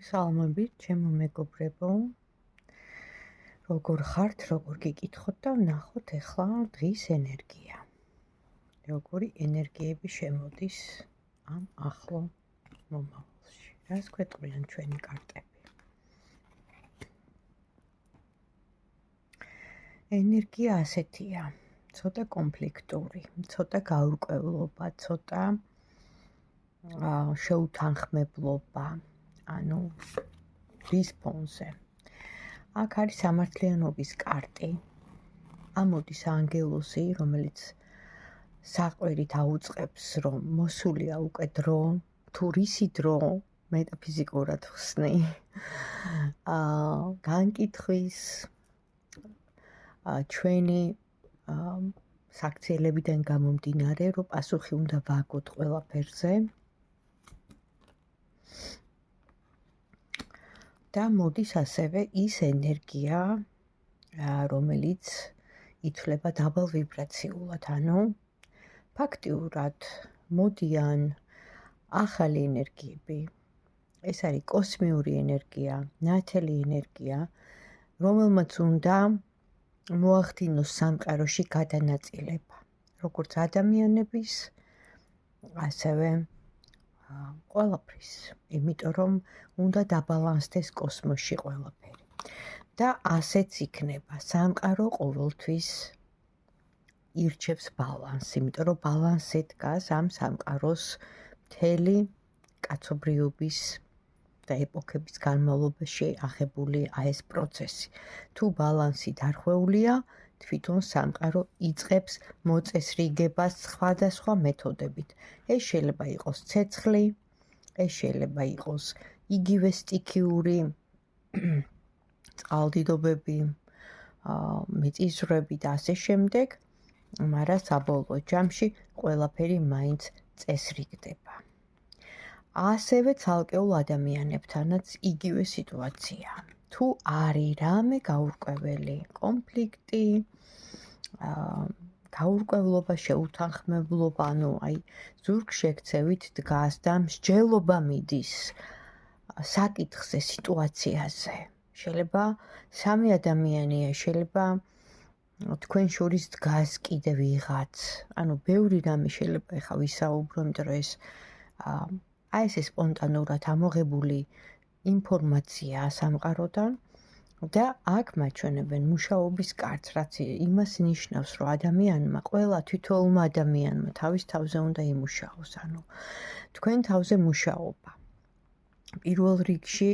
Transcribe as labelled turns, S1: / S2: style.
S1: სალამებით, ჩემო მეგობრებო, როგორ ხართ, როგორ გიკითხოთ და ვნახოთ ახლა დღის ენერგია. როგორი ენერგიები შემოდის ამ ახლო მომავალში. რას გვეტყვიან ჩვენი კარტები? ენერგია ასეთია, ცოტა კონფლიქტური, ცოტა გაურკვევლობა, ცოტა შეუთანხმებლობა, ანუ რის ფონზე. აქ არის სამართლიანობის კარტი. ამოდის ანგელოზი, რომელიც საყვირით აუწყებს, რომ მოსულია უკვე დრო, თუ რისი დრო, მეტაფიზიკურად ხსნი, განკითხვის, ჩვენი საქციელებიდან გამომდინარე, რომ პასუხი უნდა ვაგოთ ყველაფერზე. და მოდის ასევე ის ენერგია, რომელიც ითვლება დაბალ ვიბრაციულად, ანუ ფაქტიურად მოდიან ახალი ენერგიები. ეს არის კოსმიური ენერგია, ნათელი ენერგია, რომელმაც უნდა მოახდინოს სამყაროში გადანაწილება, როგორც ადამიანების, ასევე ყველაფრის, იმიტომ რომ უნდა დაბალანსდეს კოსმოსში ყველაფერი. და ასეც იქნება, სამყარო ყოველთვის ირჩევს ბალანსს, იმიტომ რომ ბალანსზე დგას ამ სამყაროს მთელი კაცობრიობის და ეპოქების განმავლობაში აღებული ეს პროცესი. თუ ბალანსი დარღვეულია, თვითონ სამყარო იწყებს მოწესრიგებას სხვადასხვა მეთოდებით. ეს შეიძლება იყოს ცეცხლი, ეს შეიძლება იყოს იგივე სტიქიური წყალდიდობები, მიწისძვრები და ასე შემდეგ, მაგრამ საბოლოო ჯამში ყველაფერი მაინც წესრიგდება. ასევე ცალკეულ ადამიანებთანაც იგივე სიტუაცია. თუ არის რამე გაურკვეველი კონფლიქტი, გაურკვევლობა, შეუთანხმებლობა, ანუ ზურგშექცევით დგას და მსჯელობა მიდის საკითხზე, სიტუაციაზე. შეიძლება სამი ადამიანია, შეიძლება თქვენ შორის დგას კიდე ვიღაც. ანუ ბევრი რამე შეიძლება ეხა ვისაუბრო, იმიტომ რომ ეს სპონტანურად ამოღებული ინფორმაცია სამყაროდან და აქ მაჩვენებენ მუშაობის კარტს, რაც იმას ნიშნავს, რომ ადამიანმა, ყველა თითოეულმა ადამიანმა თავის თავზე უნდა იმუშაოს, ანუ თქვენ თავზე მუშაობა. პირველ რიგში